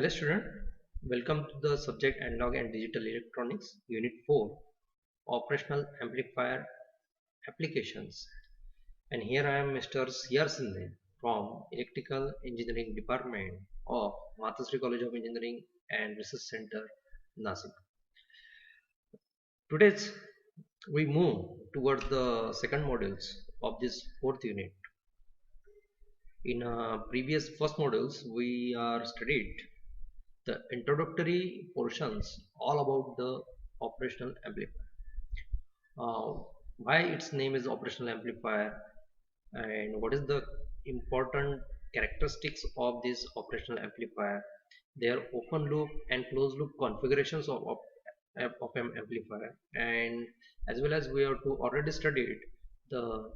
Hello student, welcome to the subject Analog and Digital Electronics Unit 4 Operational Amplifier Applications, and here I am Mr. C.R. Sindhe from Electrical Engineering Department of Mathesri College of Engineering and Research Center, Nasik. Today we move towards the second modules of this fourth unit. In previous first modules we are studied the introductory portions all about the operational amplifier. Why its name is operational amplifier and what is the important characteristics of this operational amplifier, their open loop and closed loop configurations of op-amp amplifier, and as well as we have to already studied the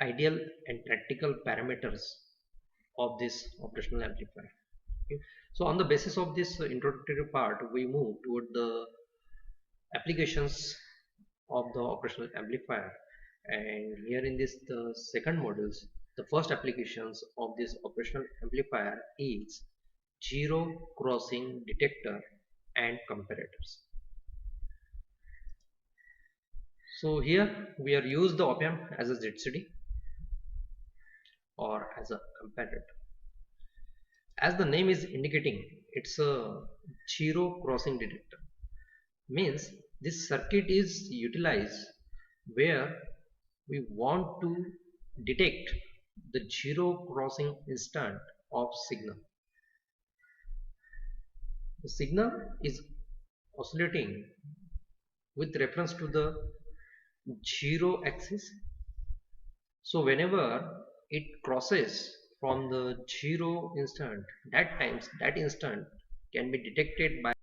ideal and practical parameters of this operational amplifier. Okay. So on the basis of this introductory part, we move toward the applications of the operational amplifier, and here in this the second modules, the first applications of this operational amplifier is zero crossing detector and comparators. So here we are used the op-amp as a ZCD or as a comparator. As the name is indicating, it's a zero crossing detector. Means this circuit is utilized where we want to detect the zero crossing instant of signal. The signal is oscillating with reference to the zero axis. So whenever it crosses from the zero instant, that instant can be detected by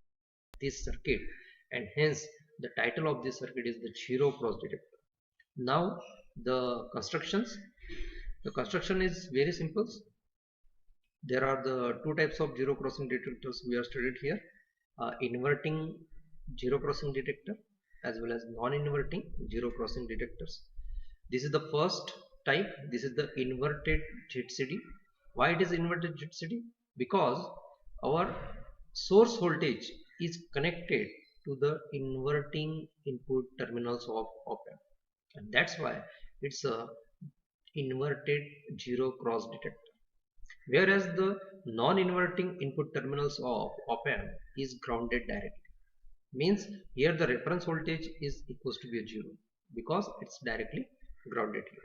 this circuit, and hence the title of this circuit is the zero cross detector. Now the construction is very simple. There are the two types of zero crossing detectors we are studied here, inverting zero crossing detector as well as non-inverting zero crossing detectors. This is the first type. This is the inverted ZCD. Why it is inverted ZCD? Because our source voltage is connected to the inverting input terminals of op-amp, and that's why it's a inverted zero cross detector. Whereas the non-inverting input terminals of op-amp is grounded directly. Means here the reference voltage is equals to be a 0 because it's directly grounded here.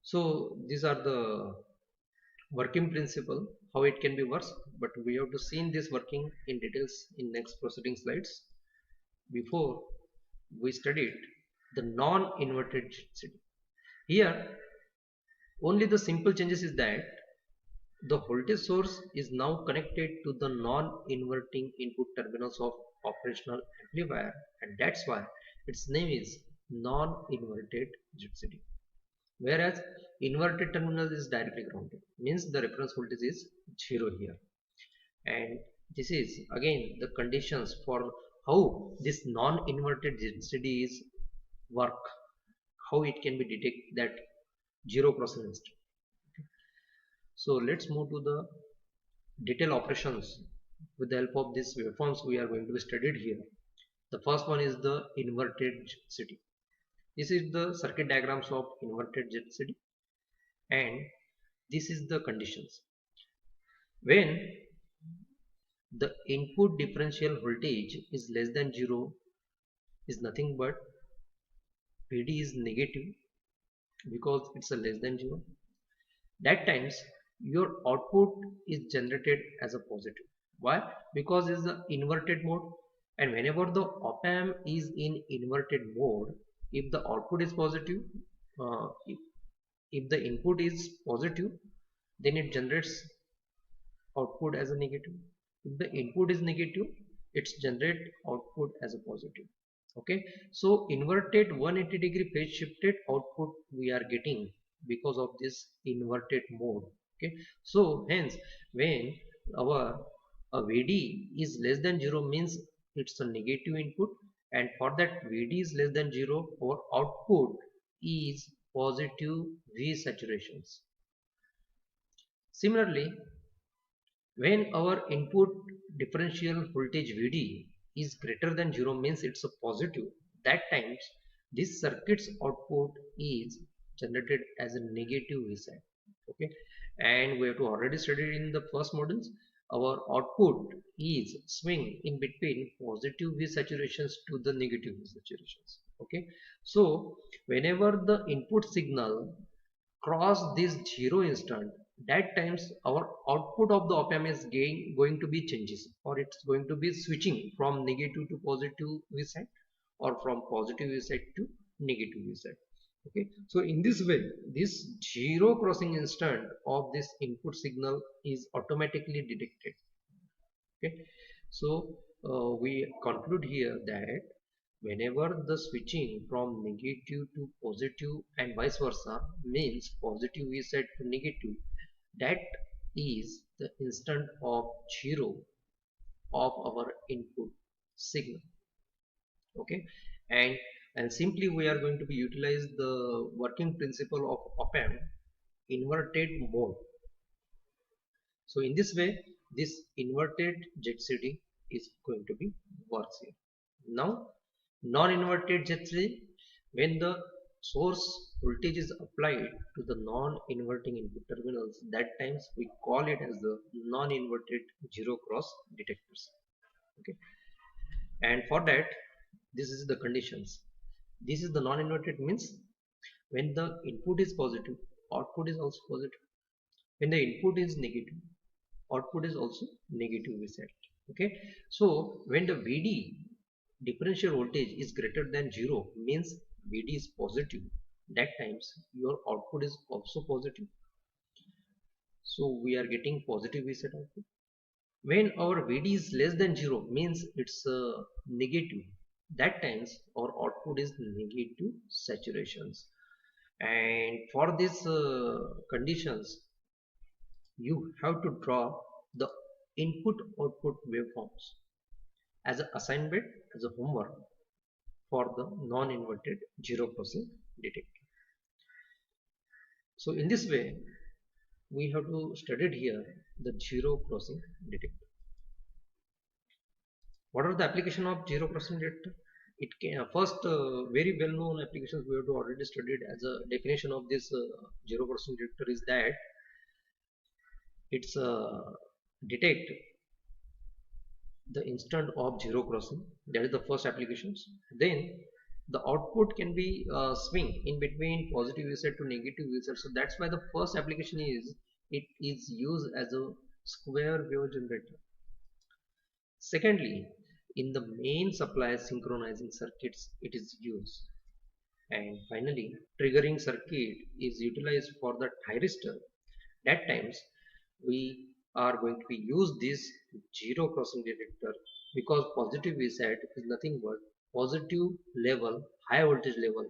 So these are the working principle, how it can be works, but we have to see this working in details in next proceeding slides. Before we studied the non-inverted ZCD. Here only the simple changes is that the voltage source is now connected to the non-inverting input terminals of operational amplifier, and that's why its name is non-inverted ZCD. Whereas inverted terminal is directly grounded, means the reference voltage is 0 here. And this is again the conditions for how this non-inverted ZCD is work, how it can be detect that zero crossing instant. So let's move to the detail operations with the help of these waveforms we are going to be studied here. The first one is the inverted ZCD. This is the circuit diagrams of inverted ZCD, and this is the conditions. When the input differential voltage is less than 0 is nothing but Vd is negative because it's a less than 0. That times your output is generated as a positive. Why? Because it's the inverted mode, and whenever the op-amp is in inverted mode, if the output is positive, if the input is positive, then it generates output as a negative. If the input is negative, it's generate output as a positive. Okay, so inverted 180-degree phase shifted output we are getting because of this inverted mode. Okay, so hence when our Vd is less than 0 means it's a negative input, and for that Vd is less than 0, our output is positive V saturations. Similarly, when our input differential voltage Vd is greater than 0 means it's a positive. That times this circuit's output is generated as a negative V side. Okay, and we have to already studied in the first modules. Our output is swing in between positive V saturations to the negative V saturations. Okay, so whenever the input signal cross this zero instant, that times our output of the op amp is going to be changes, or it's going to be switching from negative to positive V side, or from positive V side to negative V side. Okay, so in this way this zero crossing instant of this input signal is automatically detected. Okay, so we conclude here that whenever the switching from negative to positive and vice versa means positive is set to negative, that is the instant of zero of our input signal. Okay, and simply we are going to be utilize the working principle of op amp inverted mode. So in this way this inverted ZCD is going to be works here. Now non-inverted ZCD, when the source voltage is applied to the non-inverting input terminals, that times we call it as the non-inverted zero cross detectors. Okay, and for that this is the conditions. This is the non-inverted means when the input is positive, output is also positive. When the input is negative, output is also negative we said. Okay, so when the Vd differential voltage is greater than 0 means Vd is positive, that times your output is also positive, so we are getting positive V set output. When our Vd is less than 0 means it's negative, that times our output is negative saturations. And for these conditions you have to draw the input output waveforms as an assignment, as a homework for the non-inverted zero crossing detector. So in this way we have to study here the zero crossing detector. What are the application of zero crossing detector? It can first very well known applications we have to already studied as a definition of this zero crossing detector is that it's detect the instant of zero crossing. That is the first applications. Then the output can be swing in between positive user to negative user, so that's why the first application is it is used as a square wave generator. Secondly, in the main supply synchronizing circuits it is used. And finally triggering circuit is utilized for the thyristor. That times we are going to be use this zero crossing detector, because positive V side is nothing but positive level high voltage level,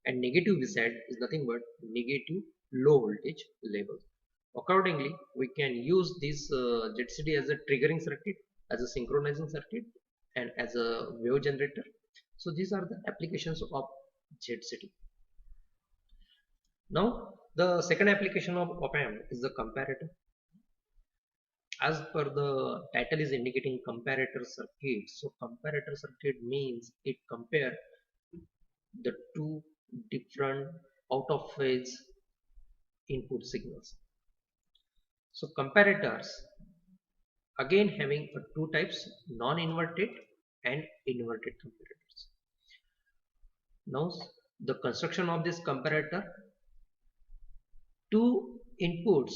and negative V side is nothing but negative low voltage level. Accordingly we can use this ZCD as a triggering circuit, as a synchronizing circuit, and as a wave generator. So these are the applications of ZCD. Now the second application of op amp is the comparator. As per the title is indicating comparator circuit, so comparator circuit means it compare the two different out of phase input signals. So comparators again having two types, non-inverted and inverted comparators. Now the construction of this comparator, two inputs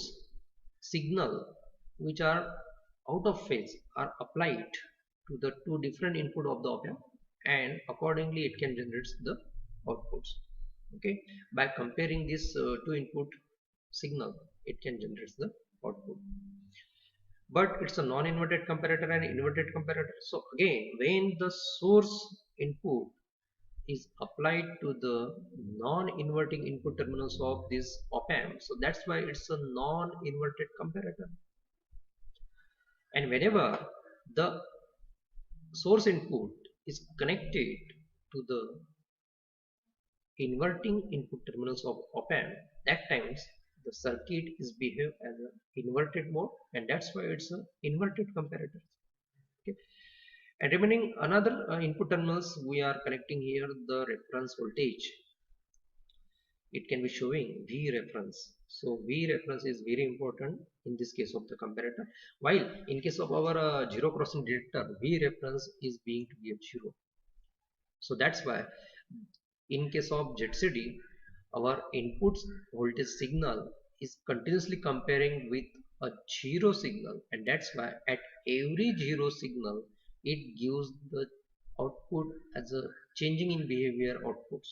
signal which are out of phase are applied to the two different input of the op amp, and accordingly it can generate the outputs. Okay, by comparing this two input signal it can generate the output. But it's a non-inverted comparator and inverted comparator. So again when the source input is applied to the non-inverting input terminals of this op amp, so that's why it's a non-inverted comparator. And whenever the source input is connected to the inverting input terminals of op amp, that times the circuit is behave as an inverted mode, and that's why it's an inverted comparator. Okay. And remaining another input terminals, we are connecting here the reference voltage. It can be showing V reference. So V reference is very important in this case of the comparator. While in case of our zero crossing detector, V reference is being to be a 0. So that's why in case of ZCD, our input voltage signal is continuously comparing with a 0 signal, and that's why at every 0 signal it gives the output as a changing in behavior outputs.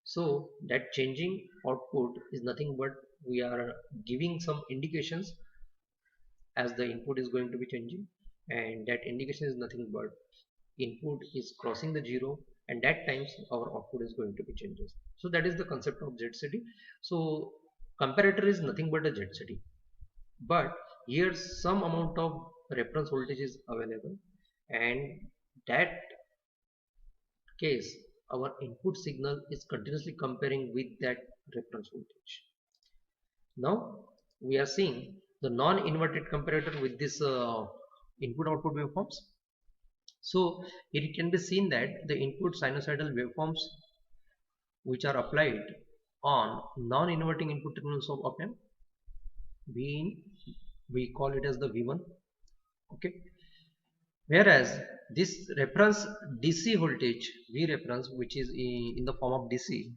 So that changing output is nothing but we are giving some indications as the input is going to be changing, and that indication is nothing but input is crossing the 0, and that times our output is going to be changes. So that is the concept of ZCD. So comparator is nothing but a ZCD, but here some amount of reference voltage is available, and that case our input signal is continuously comparing with that reference voltage. Now we are seeing the non-inverted comparator with this input output waveforms. So it can be seen that the input sinusoidal waveforms which are applied on non-inverting input terminals of op-amp, we call it as the V1. Okay. Whereas this reference DC voltage V reference, which is in the form of DC,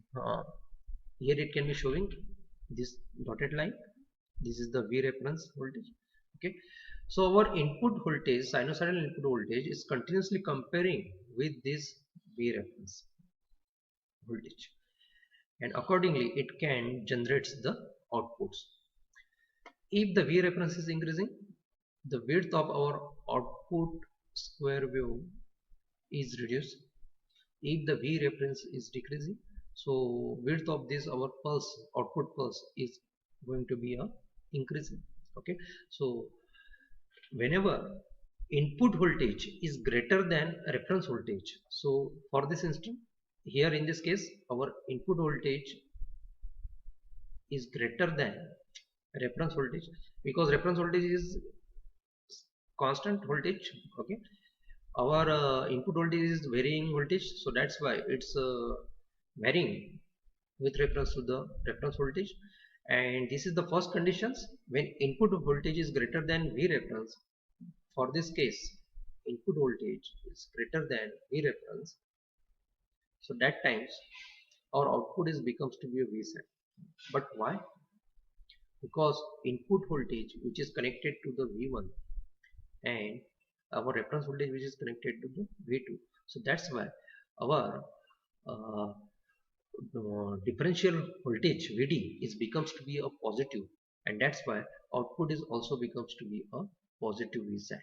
here it can be showing this dotted line. This is the V reference voltage. Okay. So our input voltage, sinusoidal input voltage, is continuously comparing with this V reference voltage, and accordingly it can generate the outputs. If the V reference is increasing, the width of our output square wave is reduced. If the V reference is decreasing, so width of this our pulse, output pulse, is going to be increasing. Okay. So whenever input voltage is greater than reference voltage, so for this instance here in this case our input voltage is greater than reference voltage, because reference voltage is constant voltage. Okay. Our input voltage is varying voltage, so that's why it's varying with reference to the reference voltage, and this is the first conditions when input voltage is greater than V reference. For this case input voltage is greater than V reference, so that times our output is becomes to be a VSAT. But why? Because input voltage which is connected to the V1 and our reference voltage which is connected to the V2, so that's why our differential voltage VD is becomes to be a positive, and that's why output is also becomes to be a positive VSAT,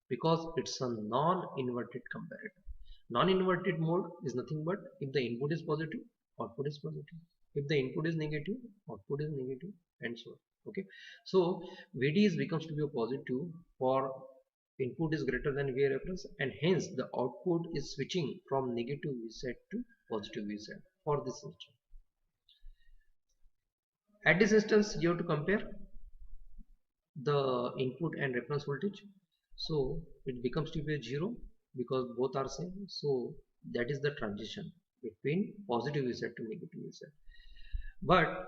because it's a non-inverted comparator. Non-inverted mode is nothing but if the input is positive, output is positive. If the input is negative, output is negative, and so on. Okay. So VD is becomes to be a positive for input is greater than V reference, and hence the output is switching from negative VSAT to positive VSAT for this instance. At this instance you have to compare the input and reference voltage, so it becomes to be a 0 because both are same. So that is the transition between positive VSAT to negative VSAT. But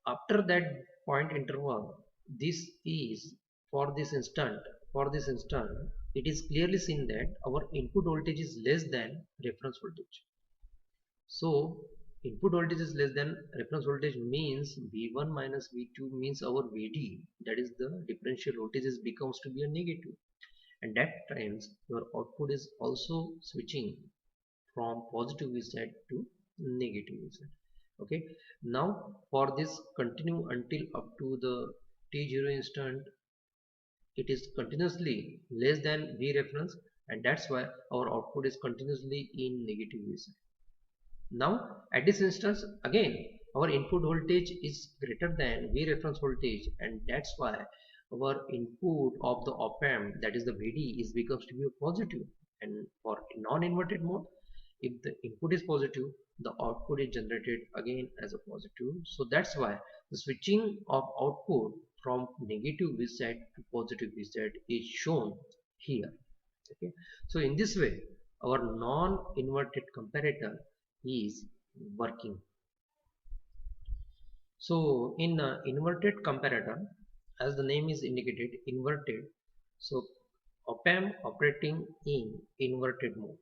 after that point interval, this is for this instant it is clearly seen that our input voltage is less than reference voltage. So input voltage is less than reference voltage means V1 minus V2 means our VD, that is the differential voltage, is becomes to be a negative, and that times your output is also switching from positive VSAT to negative VSAT. Okay. Now for this continue until up to the T0 instant, it is continuously less than V reference, and that's why our output is continuously in negative VSAT. Now at this instance again our input voltage is greater than V reference voltage, and that's why our input of the op-amp, that is the VD, is becomes to be a positive. And for non-inverted mode, if the input is positive, the output is generated again as a positive. So that's why the switching of output from negative VSAT to positive VSAT is shown here. Okay, so in this way our non-inverted comparator is working. So in inverted comparator, as the name is indicated, inverted, so op-amp operating in inverted mode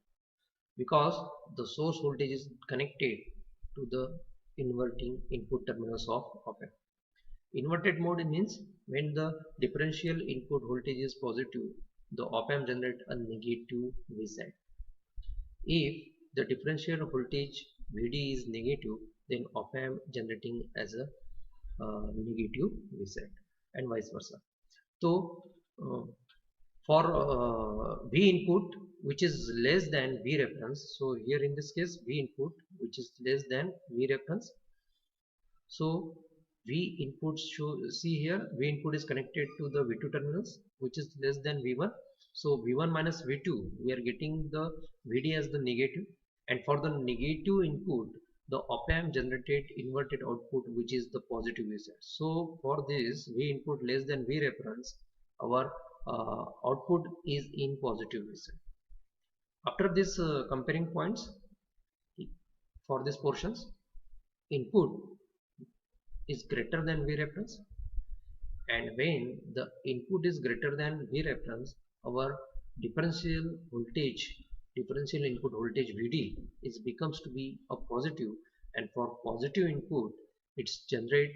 because the source voltage is connected to the inverting input terminals of op-amp. Inverted mode means when the differential input voltage is positive, the op-amp generates a negative VSAT. If the differential voltage Vd is negative, then op-amp generating as a negative VSAT and vice versa. So for V input which is less than V reference, so here in this case V input which is less than V reference, so V input see here V input is connected to the V2 terminals which is less than V1. So V1 minus V2 we are getting the Vd as the negative, and for the negative input the op-amp generated inverted output which is the positive VSAT. So for this V input less than V reference, our output is in positive VSAT. After this comparing points for these portions, input is greater than V reference, and when the input is greater than V reference, our differential input voltage Vd is becomes to be a positive, and for positive input it's generate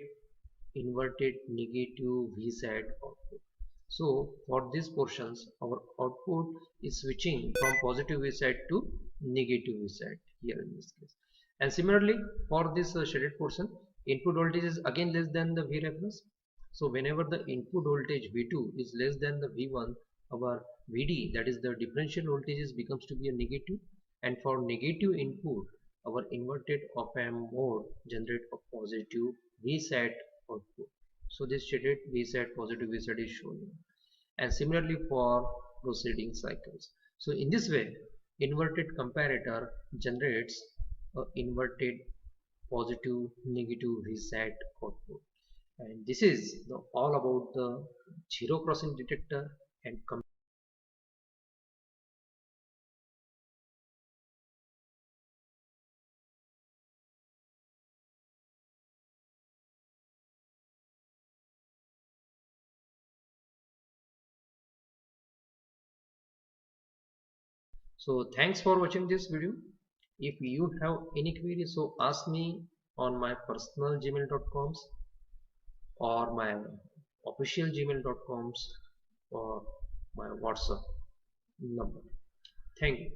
inverted negative VSAT output. So for these portions our output is switching from positive VSAT to negative VSAT here in this case. And similarly for this shaded portion, input voltage is again less than the V reference. So whenever the input voltage V2 is less than the V1, our Vd, that is the differential voltage, becomes to be a negative, and for negative input our inverted op-amp mode generate a positive VSAT output. So this shaded VSAT, positive VSAT is shown, and similarly for proceeding cycles. So in this way inverted comparator generates a inverted positive negative VSAT output. And this is all about the zero crossing detector and so thanks for watching this video. If you have any query, so ask me on my personal gmail.coms or my official gmail.coms or my WhatsApp number. Thank you.